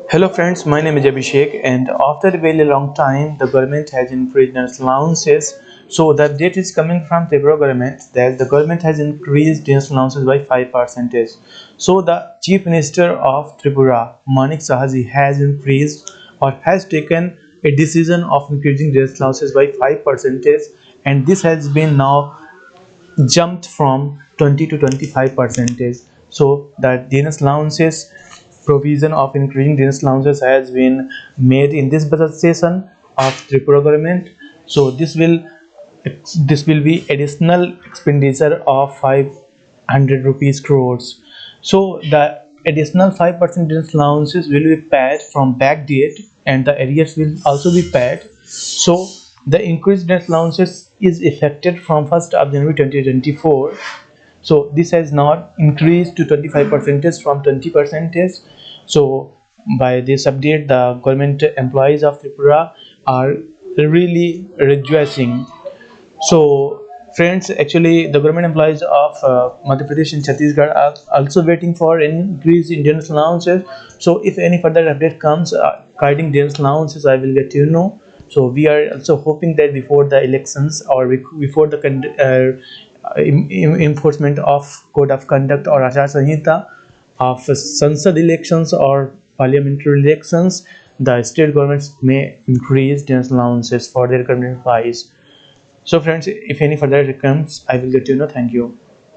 Hello friends, my name is Abhishek, and after a very long time the government has increased Dearness allowances. So the update is coming from Tripura government that the government has increased Dearness allowances by 5%. So the Chief Minister of Tripura, Manik Sahaji, has increased or has taken a decision of increasing Dearness allowances by 5%, and this has been now jumped from 20 to 25 percentage. So that Dearness allowances provision of increasing Dearness allowances has been made in this budget session of Tripura government. So this will be additional expenditure of 500 rupees crores. So the additional 5% Dearness allowances will be paid from back date, and the arrears will also be paid. So the increased net allowances is effected from 1st of January 2024. So this has now increased to 25% from 20%. So by this update, the government employees of Tripura are really rejoicing. So friends, actually the government employees of Madhya Pradesh and Chhattisgarh are also waiting for an increase in Dearness allowances. So if any further update comes regarding Dearness allowances, I will let you know. So we are also hoping that before the elections or before the enforcement of code of conduct or Achar Sanhita of Sansad elections or parliamentary elections, the state governments may increase Dearness allowances for their government employees. So friends, if any further comes, I will let you know. Thank you.